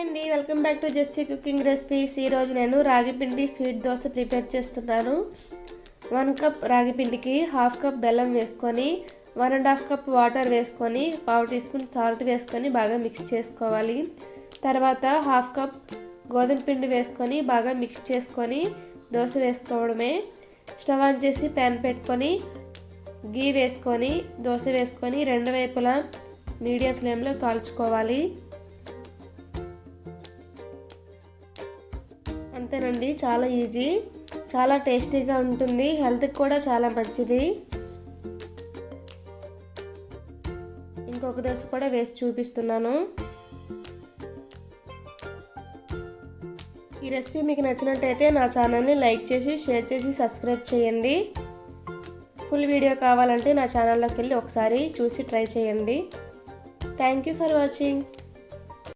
అండి, welcome back to Jessie cooking recipes. ఈరోజు నేను రాగి పిండి స్వీట్ దోశ ప్రిపేర్ చేస్తున్నాను. 1 కప్ రాగి పిండికి 1/2 కప్ బెల్లం వేసుకొని 1.5 కప్ వాటర్ వేసుకొని 1/2 టీ స్పూన్ సాల్ట్ వేసుకొని బాగా మిక్స్ చేసుకోవాలి. తర్వాత 1/2 కప్ గోధుమ పిండి వేసుకొని బాగా మిక్స్ చేసుకొని దోశ వేసుకోవడమే. స్టవ్ ఆన్ చేసి ప్యాన్ పెట్టుకొని గీ వేసుకొని దోశ వేసుకొని రెండు వైపులా మీడియం ఫ్లేమ్లో కాల్చుకోవాలి. అంతేనండి, చాలా ఈజీ, చాలా టేస్టీగా ఉంటుంది, హెల్త్కి కూడా చాలా మంచిది. ఇంకొక దోశ కూడా వేసి చూపిస్తున్నాను. ఈ రెసిపీ మీకు నచ్చినట్టయితే నా ఛానల్ని లైక్ చేసి షేర్ చేసి సబ్స్క్రైబ్ చేయండి. ఫుల్ వీడియో కావాలంటే నా ఛానల్లోకి వెళ్ళి ఒకసారి చూసి ట్రై చేయండి. Thank you for watching.